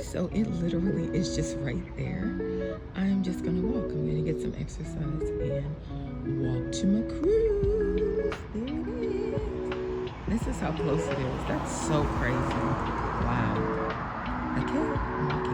So it literally is just right there. I'm just gonna walk. I'm gonna get some exercise and walk to my cruise. There it is. This is how close it is. That's so crazy. Wow. Okay, I'm walking.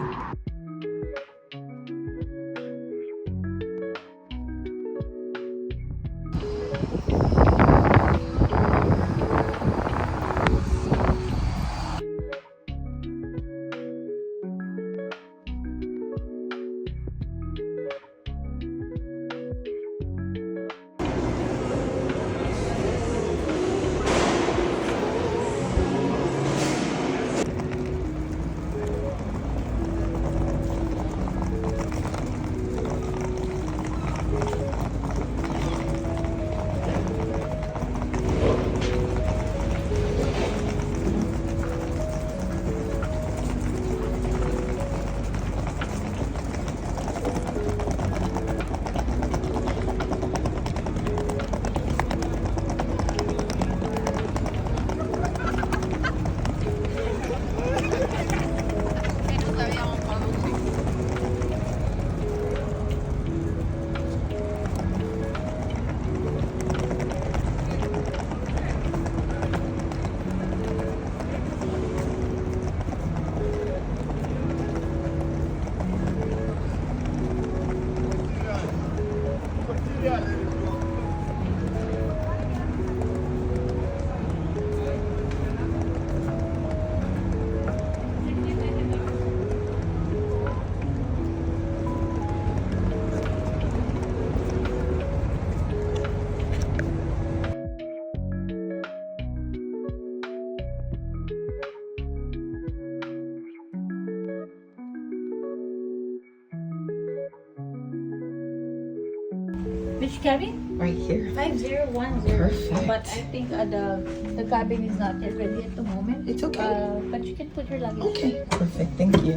Which cabin? Right here. 5010. Perfect. But I think the cabin is not yet ready at the moment. It's okay. But you can put your luggage. Okay, perfect. Thank you.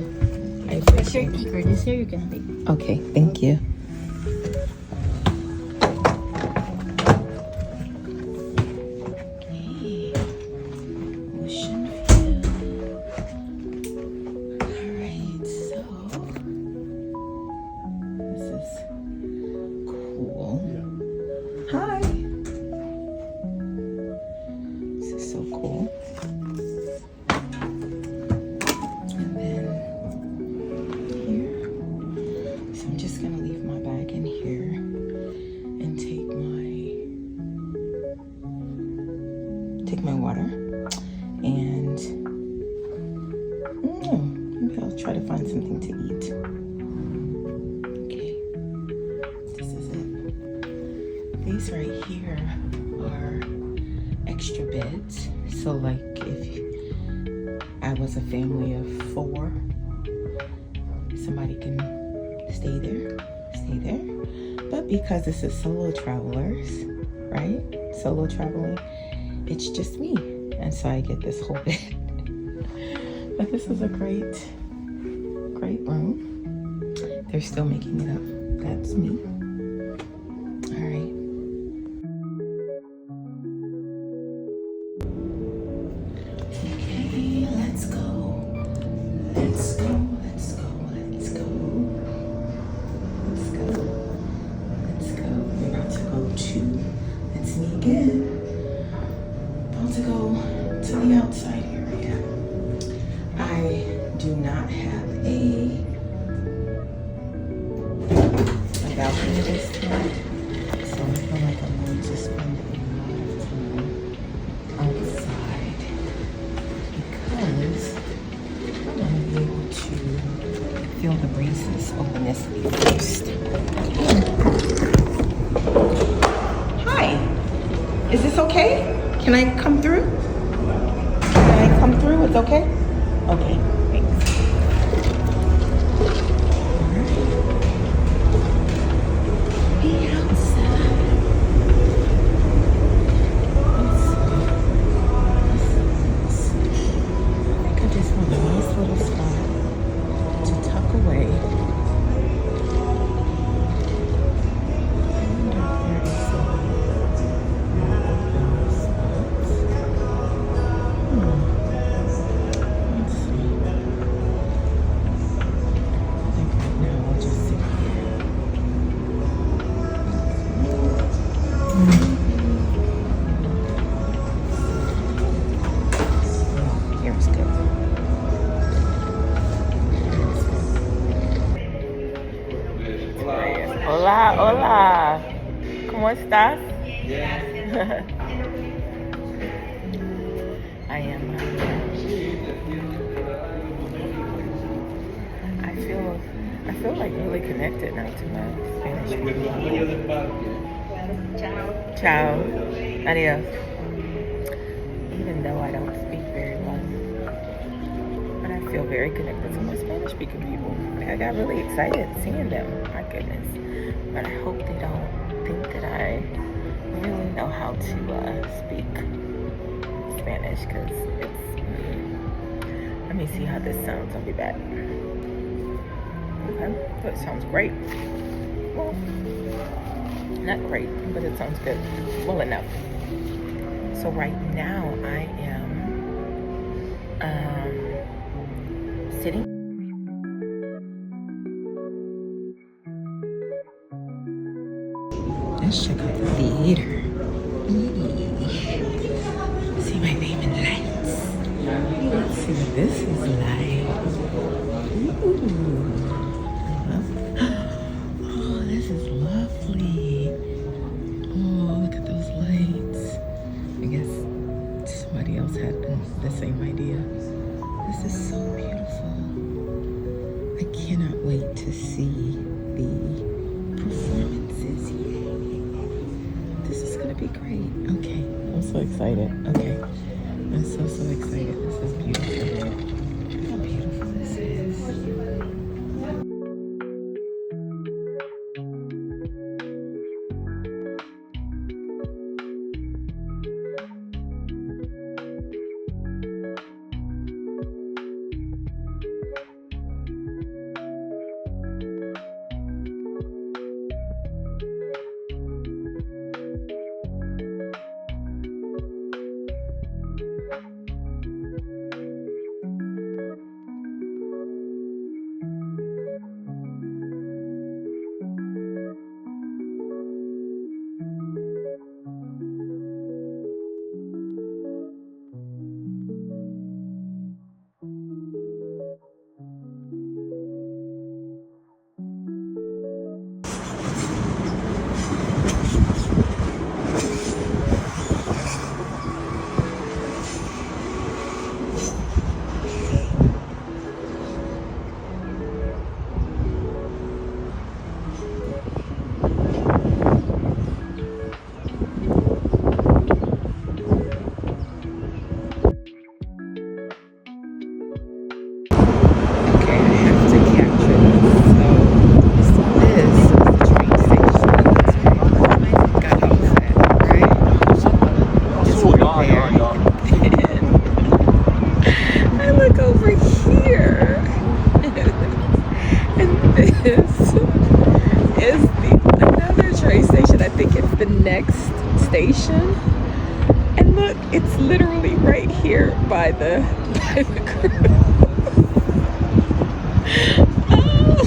I That's your appreciate it. kicker. This here you can take. Okay, thank you. Okay. Ocean view. Alright, so this is cool. Hi. This is so cool. And then here. So I'm just gonna leave my bag in here and take my water. And maybe I'll try to find something to eat. Okay. This is it. These right here are extra beds. So like if I was a family of 4, somebody can stay there. But because this is solo travelers, right? Solo traveling, it's just me. And so I get this whole bed. But this is a great room. They're still making it up. That's me. All right. Okay, let's go. Let's go. We're about to go to, it's me again. About to go to the outside area. I do not have a balcony this time, so I feel like I'm going to spend a lot of time outside because I want to be able to feel the breezes. Open this first. Hi, is this okay? Can I come through? It's okay? Okay, thanks. Alright. Be outside. I think I just want a nice little spot to tuck away. Let's see. Hola. ¿Cómo estás? I am. I feel like really connected now to my Spanish people. Ciao. Adios. Even though I don't speak very well, but I feel very connected to my Spanish speaking people. Like, I got really excited seeing them. My goodness. But I hope they don't think that I really know how to speak Spanish, because it's. Let me see how this sounds. I'll be back. Okay, that sounds great. Well, not great, but it sounds good. Well enough. So right now I am sitting. Let's check out the theater. See my name in lights. Let's see what this is like. Ooh. Oh, this is lovely. Oh, look at those lights. I guess somebody else had the same idea. This is so beautiful. I cannot wait to see the performances. Yay. This is gonna be great. Okay, I'm so excited. Okay, I'm so excited. This is beautiful. How beautiful this is. Station, and look, it's literally right here by the cruise. Oh.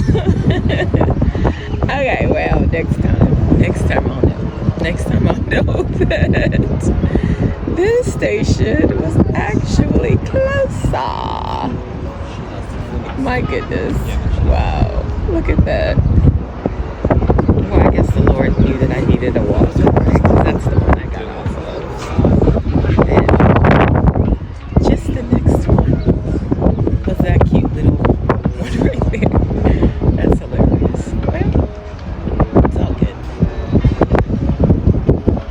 Okay, well, next time I'll know that this station was actually closer. My goodness, wow, look at that. Well, I guess the Lord knew that I needed a walk. That's the one I got off of. And just the next one was that cute little one right there. That's hilarious. Well, it's all good.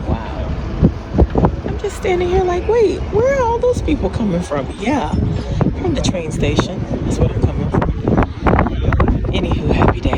Wow. I'm just standing here like, wait, where are all those people coming from? Yeah, from the train station. That's where I'm coming from. Anywho, happy day.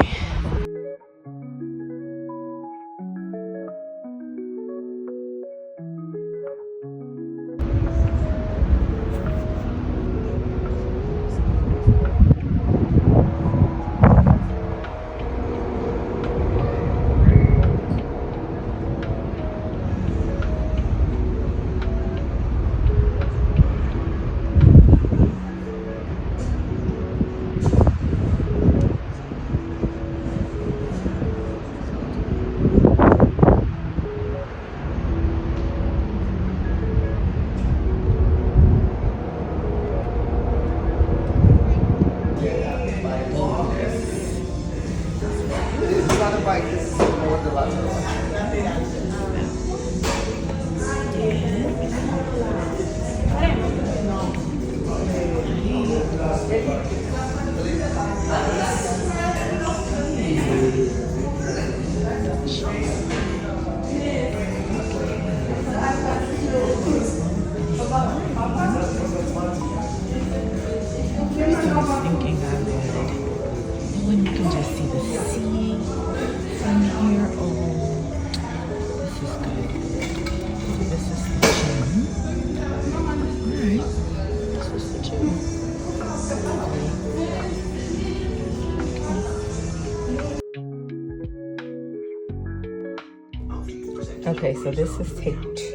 Okay, so this is take 2.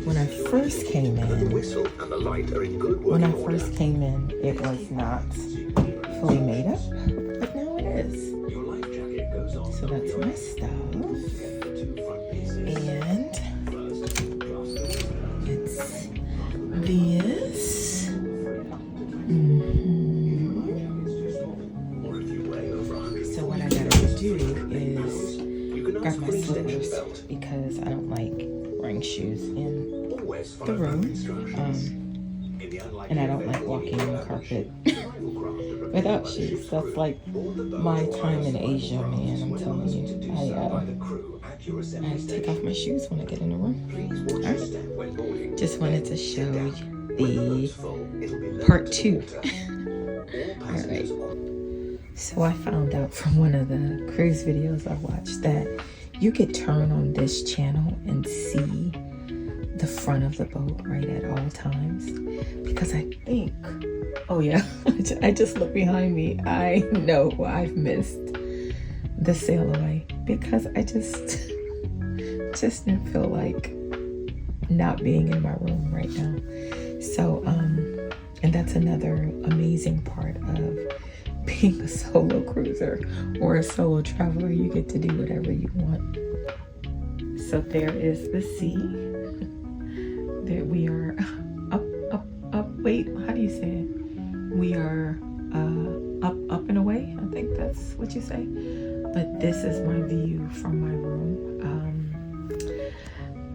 When I first came in, it was not fully made up, but now it is. So that's my stuff, and it's this. So what I gotta do is grab my slippers because I don't like wearing shoes in the room, and I don't like walking on carpet without shoes. That's like my time in Asia, man. I'm telling you, I have to take off my shoes when I get in the room. All right. Just wanted to show you the part 2. All right. So I found out from one of the cruise videos I watched that you could turn on this channel and see the front of the boat right at all times, because I think, oh yeah, I just looked behind me. I know I've missed the sail away because I just didn't feel like not being in my room right now. So and that's another amazing part of being a solo cruiser or a solo traveler. You get to do whatever you want. So there is the sea. There we are up. Wait, how do you say it? We are up and away. I think that's what you say. But this is my view from my room.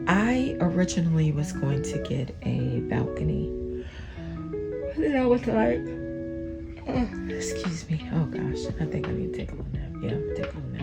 I originally was going to get a balcony, but then I was like, excuse me. Oh gosh, I think I need to take a little nap. Yeah, take a little nap.